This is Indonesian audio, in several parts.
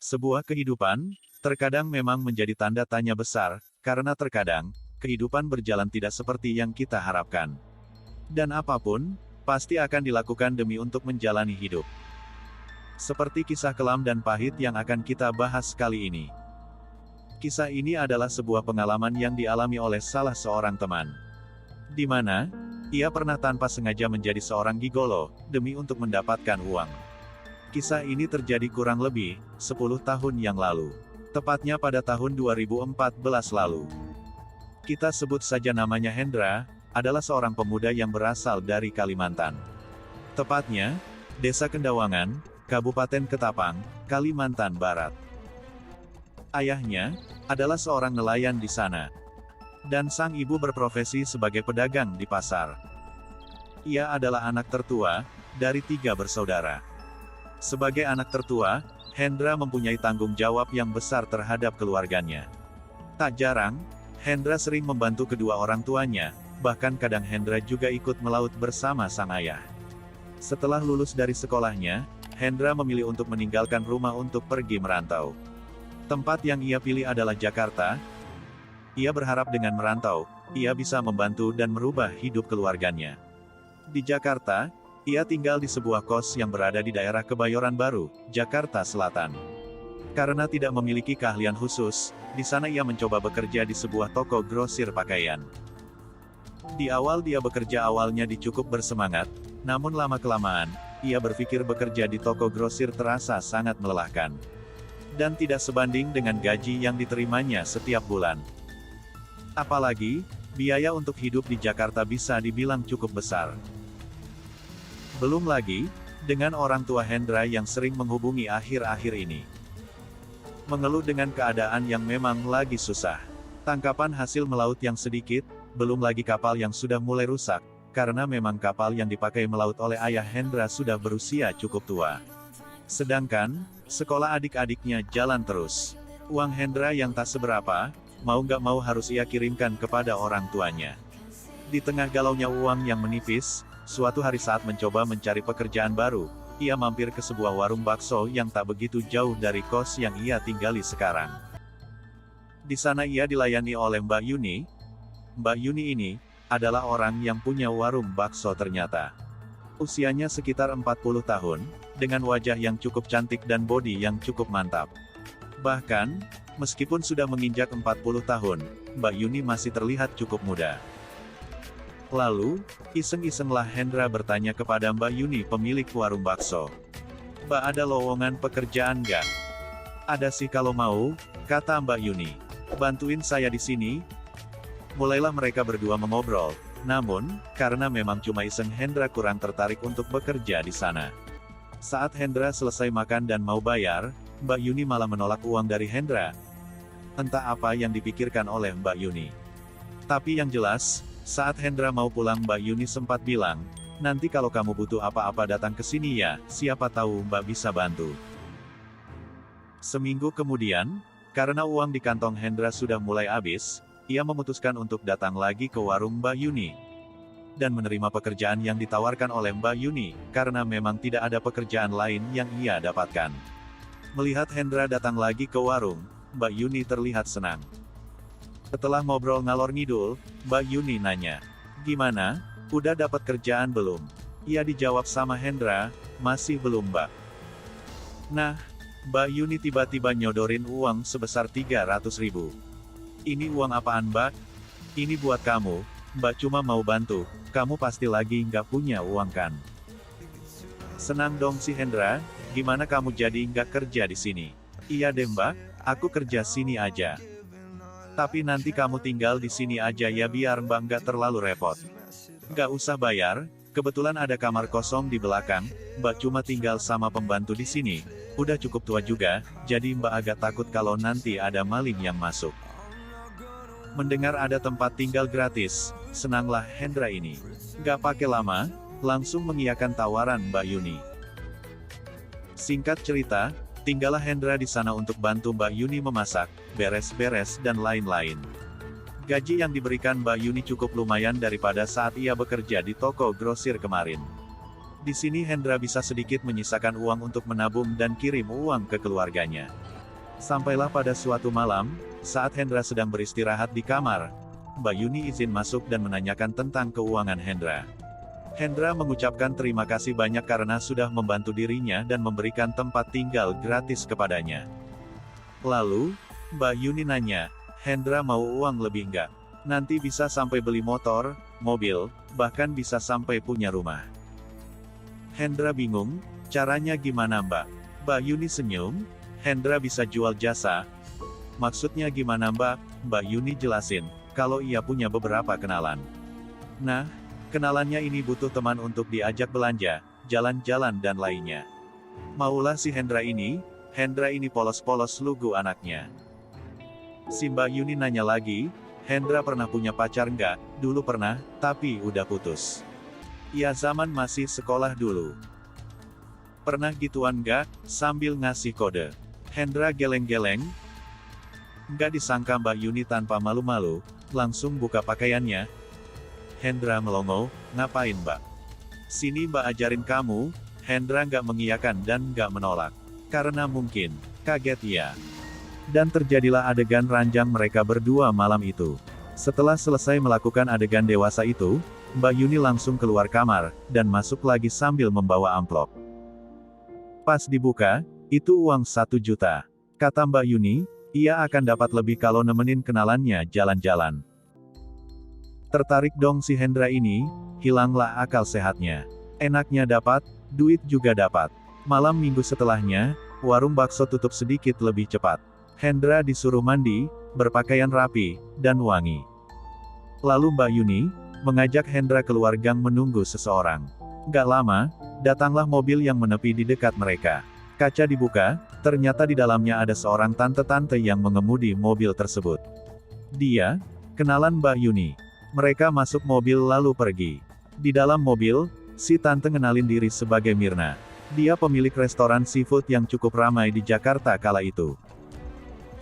Sebuah kehidupan, terkadang memang menjadi tanda tanya besar, karena terkadang, kehidupan berjalan tidak seperti yang kita harapkan. Dan apapun, pasti akan dilakukan demi untuk menjalani hidup. Seperti kisah kelam dan pahit yang akan kita bahas kali ini. Kisah ini adalah sebuah pengalaman yang dialami oleh salah seorang teman. Di mana, ia pernah tanpa sengaja menjadi seorang gigolo, demi untuk mendapatkan uang. Kisah ini terjadi kurang lebih 10 tahun yang lalu. Tepatnya pada tahun 2014 lalu. Kita sebut saja namanya Hendra, adalah seorang pemuda yang berasal dari Kalimantan. Tepatnya, Desa Kendawangan, Kabupaten Ketapang, Kalimantan Barat. Ayahnya adalah seorang nelayan di sana. Dan sang ibu berprofesi sebagai pedagang di pasar. Ia adalah anak tertua dari 3 bersaudara. Sebagai anak tertua, Hendra mempunyai tanggung jawab yang besar terhadap keluarganya. Tak jarang, Hendra sering membantu kedua orang tuanya, bahkan kadang Hendra juga ikut melaut bersama sang ayah. Setelah lulus dari sekolahnya, Hendra memilih untuk meninggalkan rumah untuk pergi merantau. Tempat yang ia pilih adalah Jakarta. Ia berharap dengan merantau, ia bisa membantu dan merubah hidup keluarganya. Di Jakarta, ia tinggal di sebuah kos yang berada di daerah Kebayoran Baru, Jakarta Selatan. Karena tidak memiliki keahlian khusus, di sana ia mencoba bekerja di sebuah toko grosir pakaian. Di awal dia bekerja awalnya cukup bersemangat, namun lama-kelamaan, ia berpikir bekerja di toko grosir terasa sangat melelahkan. Dan tidak sebanding dengan gaji yang diterimanya setiap bulan. Apalagi, biaya untuk hidup di Jakarta bisa dibilang cukup besar. Belum lagi, dengan orang tua Hendra yang sering menghubungi akhir-akhir ini. Mengeluh dengan keadaan yang memang lagi susah. Tangkapan hasil melaut yang sedikit, belum lagi kapal yang sudah mulai rusak, karena memang kapal yang dipakai melaut oleh ayah Hendra sudah berusia cukup tua. Sedangkan, sekolah adik-adiknya jalan terus. Uang Hendra yang tak seberapa, mau nggak mau harus ia kirimkan kepada orang tuanya. Di tengah galaunya uang yang menipis, suatu hari saat mencoba mencari pekerjaan baru, ia mampir ke sebuah warung bakso yang tak begitu jauh dari kos yang ia tinggali sekarang. Di sana ia dilayani oleh Mbak Yuni. Mbak Yuni ini adalah orang yang punya warung bakso ternyata. Usianya sekitar 40 tahun, dengan wajah yang cukup cantik dan bodi yang cukup mantap. Bahkan, meskipun sudah menginjak 40 tahun, Mbak Yuni masih terlihat cukup muda. Lalu, iseng-isenglah Hendra bertanya kepada Mbak Yuni pemilik warung bakso. "Mbak, ada lowongan pekerjaan nggak?" "Ada sih kalau mau," kata Mbak Yuni. "Bantuin saya di sini." Mulailah mereka berdua mengobrol, namun, karena memang cuma iseng Hendra kurang tertarik untuk bekerja di sana. Saat Hendra selesai makan dan mau bayar, Mbak Yuni malah menolak uang dari Hendra. Entah apa yang dipikirkan oleh Mbak Yuni. Tapi yang jelas, saat Hendra mau pulang Mbak Yuni sempat bilang, "Nanti kalau kamu butuh apa-apa datang ke sini ya, siapa tahu Mbak bisa bantu." Seminggu kemudian, karena uang di kantong Hendra sudah mulai habis, ia memutuskan untuk datang lagi ke warung Mbak Yuni. Dan menerima pekerjaan yang ditawarkan oleh Mbak Yuni, karena memang tidak ada pekerjaan lain yang ia dapatkan. Melihat Hendra datang lagi ke warung, Mbak Yuni terlihat senang. Setelah ngobrol ngalor ngidul, Mbak Yuni nanya, "Gimana, udah dapat kerjaan belum?" Ia dijawab sama Hendra, "Masih belum Mbak." Nah, Mbak Yuni tiba-tiba nyodorin uang sebesar 300.000. "Ini uang apaan Mbak?" "Ini buat kamu, Mbak cuma mau bantu, kamu pasti lagi nggak punya uang kan?" Senang dong si Hendra, "Gimana kamu jadi nggak kerja di sini?" "Iya deh Mbak, aku kerja sini aja. Tapi nanti kamu tinggal di sini aja ya biar Mbak nggak terlalu repot." "Nggak usah bayar, kebetulan ada kamar kosong di belakang, Mbak cuma tinggal sama pembantu di sini, udah cukup tua juga, jadi Mbak agak takut kalau nanti ada maling yang masuk." Mendengar ada tempat tinggal gratis, senanglah Hendra ini. Nggak pakai lama, langsung mengiyakan tawaran Mbak Yuni. Singkat cerita, tinggallah Hendra di sana untuk bantu Mbak Yuni memasak, beres-beres dan lain-lain. Gaji yang diberikan Mbak Yuni cukup lumayan daripada saat ia bekerja di toko grosir kemarin. Di sini Hendra bisa sedikit menyisakan uang untuk menabung dan kirim uang ke keluarganya. Sampailah pada suatu malam, saat Hendra sedang beristirahat di kamar, Mbak Yuni izin masuk dan menanyakan tentang keuangan Hendra. Hendra mengucapkan terima kasih banyak karena sudah membantu dirinya dan memberikan tempat tinggal gratis kepadanya. Lalu, Mbak Yuni nanya, Hendra mau uang lebih nggak? Nanti bisa sampai beli motor, mobil, bahkan bisa sampai punya rumah. Hendra bingung, caranya gimana Mbak? Mbak Yuni senyum, Hendra bisa jual jasa. Maksudnya gimana Mbak? Mbak Yuni jelasin, kalau ia punya beberapa kenalan. Nah, kenalannya ini butuh teman untuk diajak belanja, jalan-jalan dan lainnya. Maulah si Hendra ini polos-polos lugu anaknya. Si Mbak Yuni nanya lagi, Hendra pernah punya pacar nggak? Dulu pernah, tapi udah putus. Ya zaman masih sekolah dulu. Pernah gituan nggak? Sambil ngasih kode. Hendra geleng-geleng. Nggak disangka Mbak Yuni tanpa malu-malu, langsung buka pakaiannya. Hendra melongo, ngapain Mbak? Sini Mbak ajarin kamu. Hendra nggak mengiyakan dan nggak menolak. Karena mungkin, kaget ia. Dan terjadilah adegan ranjang mereka berdua malam itu. Setelah selesai melakukan adegan dewasa itu, Mbak Yuni langsung keluar kamar, dan masuk lagi sambil membawa amplop. Pas dibuka, itu uang 1 juta. Kata Mbak Yuni, ia akan dapat lebih kalau nemenin kenalannya jalan-jalan. Tertarik dong si Hendra ini, hilanglah akal sehatnya. Enaknya dapat, duit juga dapat. Malam minggu setelahnya, warung bakso tutup sedikit lebih cepat. Hendra disuruh mandi, berpakaian rapi, dan wangi. Lalu Mbak Yuni mengajak Hendra keluar gang menunggu seseorang. Gak lama, datanglah mobil yang menepi di dekat mereka. Kaca dibuka, ternyata di dalamnya ada seorang tante-tante yang mengemudi mobil tersebut. Dia, kenalan Mbak Yuni. Mereka masuk mobil lalu pergi. Di dalam mobil, si tante ngenalin diri sebagai Mirna. Dia pemilik restoran seafood yang cukup ramai di Jakarta kala itu.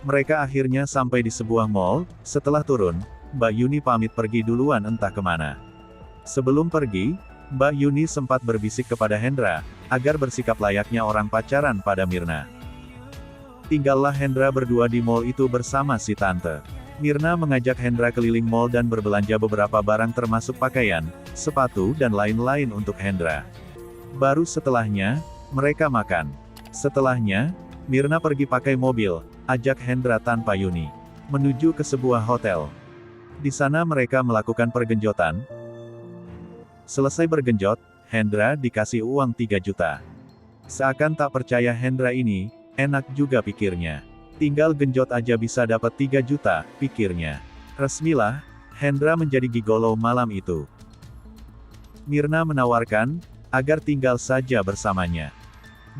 Mereka akhirnya sampai di sebuah mall. Setelah turun, Mbak Yuni pamit pergi duluan entah kemana. Sebelum pergi, Mbak Yuni sempat berbisik kepada Hendra, agar bersikap layaknya orang pacaran pada Mirna. Tinggallah Hendra berdua di mall itu bersama si tante. Mirna mengajak Hendra keliling mall dan berbelanja beberapa barang termasuk pakaian, sepatu dan lain-lain untuk Hendra. Baru setelahnya, mereka makan. Setelahnya, Mirna pergi pakai mobil, ajak Hendra tanpa Yuni, menuju ke sebuah hotel. Di sana mereka melakukan pergenjotan. Selesai bergenjot, Hendra dikasih uang 3 juta. Seakan tak percaya Hendra ini, enak juga pikirnya. Tinggal genjot aja bisa dapat 3 juta, pikirnya. Resmilah, Hendra menjadi gigolo malam itu. Mirna menawarkan, agar tinggal saja bersamanya.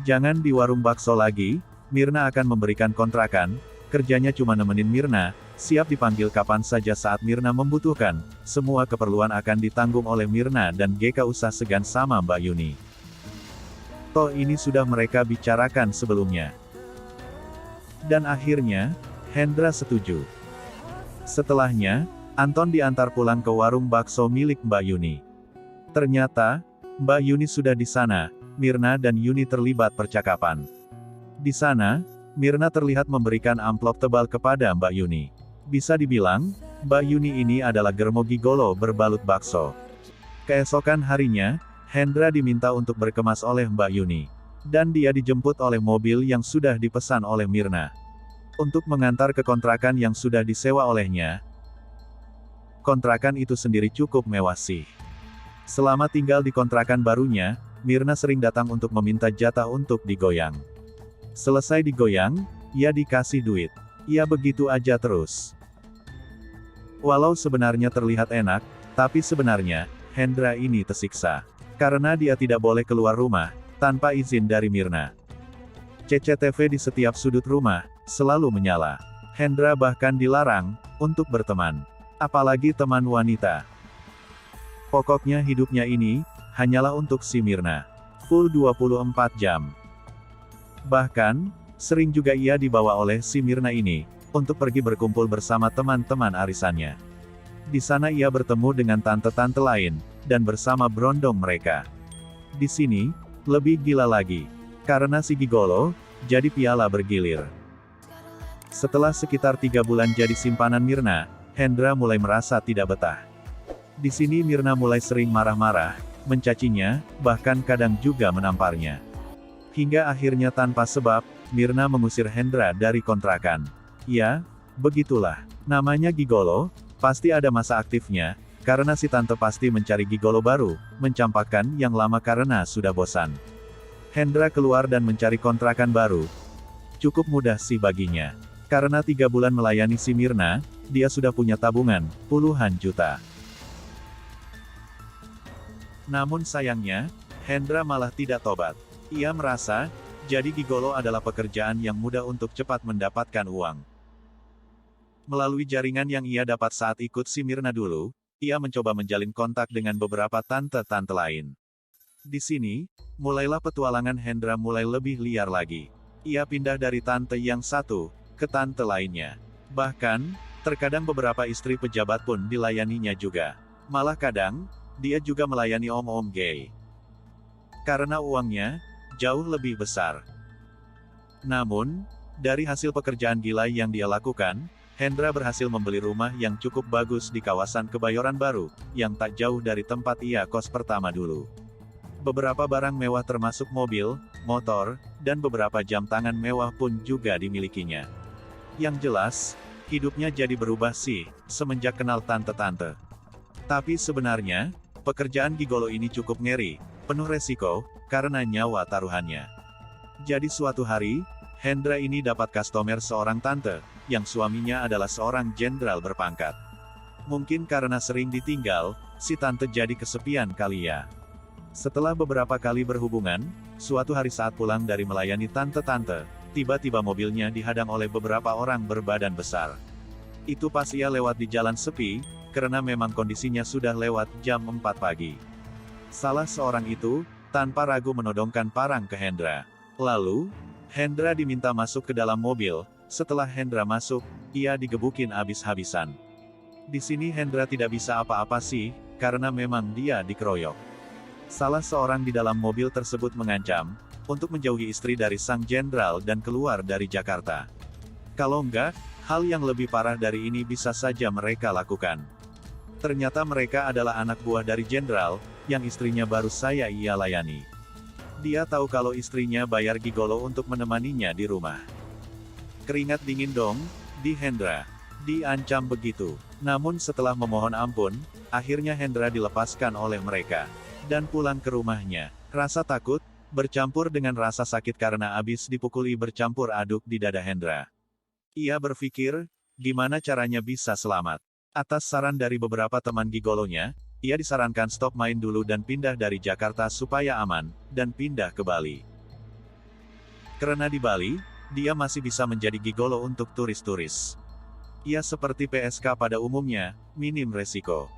Jangan di warung bakso lagi, Mirna akan memberikan kontrakan, kerjanya cuma nemenin Mirna, siap dipanggil kapan saja saat Mirna membutuhkan, semua keperluan akan ditanggung oleh Mirna dan gak usah segan sama Mbak Yuni. Toh ini sudah mereka bicarakan sebelumnya. Dan akhirnya, Hendra setuju. Setelahnya, Anton diantar pulang ke warung bakso milik Mbak Yuni. Ternyata, Mbak Yuni sudah di sana, Mirna dan Yuni terlibat percakapan. Di sana, Mirna terlihat memberikan amplop tebal kepada Mbak Yuni. Bisa dibilang, Mbak Yuni ini adalah germo gigolo berbalut bakso. Keesokan harinya, Hendra diminta untuk berkemas oleh Mbak Yuni. Dan dia dijemput oleh mobil yang sudah dipesan oleh Mirna. Untuk mengantar ke kontrakan yang sudah disewa olehnya. Kontrakan itu sendiri cukup mewah sih. Selama tinggal di kontrakan barunya, Mirna sering datang untuk meminta jatah untuk digoyang. Selesai digoyang, ia dikasih duit. Ia begitu aja terus. Walau sebenarnya terlihat enak, tapi sebenarnya, Hendra ini tersiksa. Karena dia tidak boleh keluar rumah, tanpa izin dari Mirna. CCTV di setiap sudut rumah, selalu menyala. Hendra bahkan dilarang, untuk berteman. Apalagi teman wanita. Pokoknya hidupnya ini, hanyalah untuk si Mirna. Full 24 jam. Bahkan, sering juga ia dibawa oleh si Mirna ini, untuk pergi berkumpul bersama teman-teman arisannya. Di sana ia bertemu dengan tante-tante lain, dan bersama berondong mereka. Di sini, lebih gila lagi. Karena si gigolo, jadi piala bergilir. Setelah sekitar 3 bulan jadi simpanan Mirna, Hendra mulai merasa tidak betah. Di sini Mirna mulai sering marah-marah, mencacinya, bahkan kadang juga menamparnya. Hingga akhirnya tanpa sebab, Mirna mengusir Hendra dari kontrakan. Ya, begitulah. Namanya gigolo, pasti ada masa aktifnya, karena si tante pasti mencari gigolo baru, mencampakkan yang lama karena sudah bosan. Hendra keluar dan mencari kontrakan baru. Cukup mudah sih baginya. Karena 3 bulan melayani si Mirna, dia sudah punya tabungan, puluhan juta. Namun sayangnya, Hendra malah tidak tobat. Ia merasa, jadi gigolo adalah pekerjaan yang mudah untuk cepat mendapatkan uang. Melalui jaringan yang ia dapat saat ikut si Mirna dulu, ia mencoba menjalin kontak dengan beberapa tante-tante lain. Di sini, mulailah petualangan Hendra mulai lebih liar lagi. Ia pindah dari tante yang satu, ke tante lainnya. Bahkan, terkadang beberapa istri pejabat pun dilayaninya juga. Malah kadang, dia juga melayani om-om gay. Karena uangnya jauh lebih besar. Namun, dari hasil pekerjaan gila yang dia lakukan, Hendra berhasil membeli rumah yang cukup bagus di kawasan Kebayoran Baru, yang tak jauh dari tempat ia kos pertama dulu. Beberapa barang mewah termasuk mobil, motor, dan beberapa jam tangan mewah pun juga dimilikinya. Yang jelas, hidupnya jadi berubah sih, semenjak kenal tante-tante. Tapi sebenarnya, pekerjaan gigolo ini cukup ngeri, penuh resiko, karena nyawa taruhannya. Jadi suatu hari, Hendra ini dapat customer seorang tante, yang suaminya adalah seorang jenderal berpangkat. Mungkin karena sering ditinggal, si tante jadi kesepian kali ya. Setelah beberapa kali berhubungan, suatu hari saat pulang dari melayani tante-tante, tiba-tiba mobilnya dihadang oleh beberapa orang berbadan besar. Itu pas ia lewat di jalan sepi, karena memang kondisinya sudah lewat jam 4 pagi. Salah seorang itu, tanpa ragu menodongkan parang ke Hendra. Lalu, Hendra diminta masuk ke dalam mobil. Setelah Hendra masuk, ia digebukin habis-habisan. Di sini Hendra tidak bisa apa-apa sih, karena memang dia dikeroyok. Salah seorang di dalam mobil tersebut mengancam, untuk menjauhi istri dari sang jenderal dan keluar dari Jakarta. Kalau enggak, hal yang lebih parah dari ini bisa saja mereka lakukan. Ternyata mereka adalah anak buah dari jenderal, yang istrinya baru ia layani. Dia tahu kalau istrinya bayar gigolo untuk menemaninya di rumah. Keringat dingin dong, di Hendra. Diancam begitu. Namun setelah memohon ampun, akhirnya Hendra dilepaskan oleh mereka. Dan pulang ke rumahnya. Rasa takut, bercampur dengan rasa sakit karena abis dipukuli bercampur aduk di dada Hendra. Ia berpikir, gimana caranya bisa selamat. Atas saran dari beberapa teman gigolonya, ia disarankan stop main dulu dan pindah dari Jakarta supaya aman, dan pindah ke Bali. Karena di Bali, dia masih bisa menjadi gigolo untuk turis-turis. Ia seperti PSK pada umumnya, minim resiko.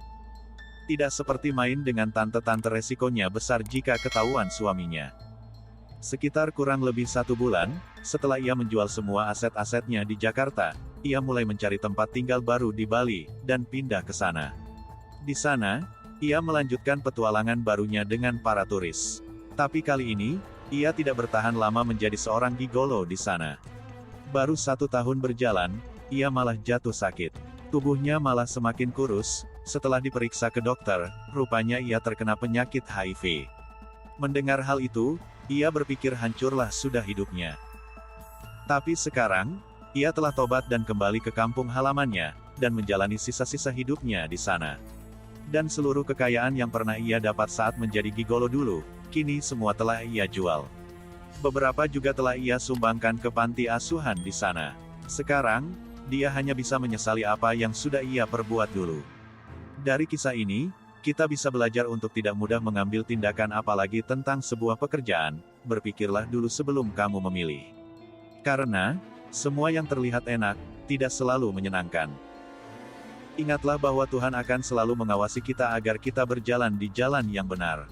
Tidak seperti main dengan tante-tante resikonya besar jika ketahuan suaminya. Sekitar kurang lebih 1 bulan, setelah ia menjual semua aset-asetnya di Jakarta, ia mulai mencari tempat tinggal baru di Bali, dan pindah ke sana. Di sana, ia melanjutkan petualangan barunya dengan para turis. Tapi kali ini, ia tidak bertahan lama menjadi seorang gigolo di sana. Baru 1 tahun berjalan, ia malah jatuh sakit. Tubuhnya malah semakin kurus, setelah diperiksa ke dokter, rupanya ia terkena penyakit HIV. Mendengar hal itu, ia berpikir hancurlah sudah hidupnya. Tapi sekarang, ia telah tobat dan kembali ke kampung halamannya, dan menjalani sisa-sisa hidupnya di sana. Dan seluruh kekayaan yang pernah ia dapat saat menjadi gigolo dulu, kini semua telah ia jual. Beberapa juga telah ia sumbangkan ke panti asuhan di sana. Sekarang, dia hanya bisa menyesali apa yang sudah ia perbuat dulu. Dari kisah ini, kita bisa belajar untuk tidak mudah mengambil tindakan apalagi tentang sebuah pekerjaan, berpikirlah dulu sebelum kamu memilih. Karena, semua yang terlihat enak, tidak selalu menyenangkan. Ingatlah bahwa Tuhan akan selalu mengawasi kita agar kita berjalan di jalan yang benar.